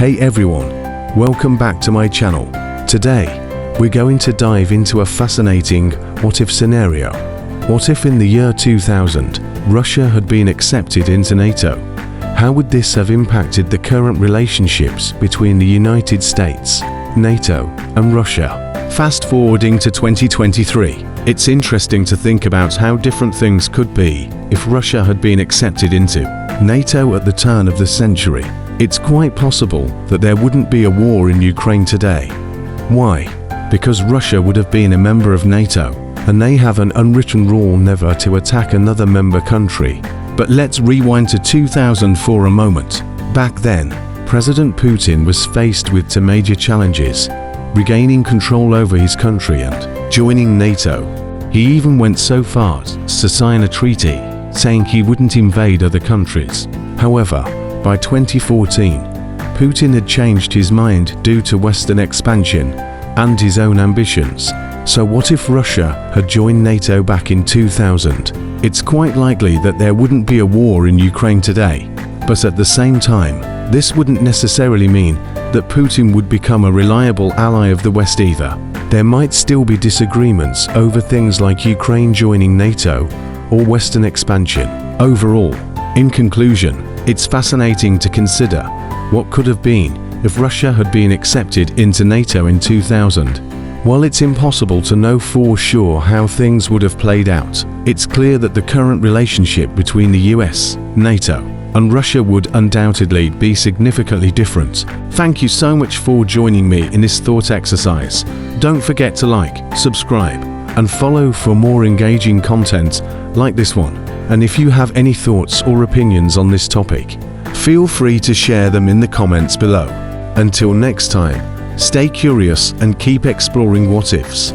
Hey everyone, welcome back to my channel. Today, we're going to dive into a fascinating what-if scenario. What if in the year 2000, Russia had been accepted into NATO? How would this have impacted the current relationships between the United States, NATO, and Russia? Fast forwarding to 2023, it's interesting to think about how different things could be if Russia had been accepted into NATO at the turn of the century. It's quite possible that there wouldn't be a war in Ukraine today. Why? Because Russia would have been a member of NATO, and they have an unwritten rule never to attack another member country. But let's rewind to 2000 for a moment. Back then, President Putin was faced with two major challenges: regaining control over his country and joining NATO. He even went so far as to sign a treaty saying he wouldn't invade other countries. However, by 2014, Putin had changed his mind due to Western expansion and his own ambitions. So what if Russia had joined NATO back in 2000? It's quite likely that there wouldn't be a war in Ukraine today. But at the same time, this wouldn't necessarily mean that Putin would become a reliable ally of the West either. There might still be disagreements over things like Ukraine joining NATO or Western expansion. Overall, in conclusion, it's fascinating to consider what could have been if Russia had been accepted into NATO in 2000. While it's impossible to know for sure how things would have played out, it's clear that the current relationship between the US, NATO, and Russia would undoubtedly be significantly different. Thank you so much for joining me in this thought exercise. Don't forget to like, subscribe, and follow for more engaging content like this one. And if you have any thoughts or opinions on this topic, feel free to share them in the comments below. Until next time, stay curious and keep exploring what ifs.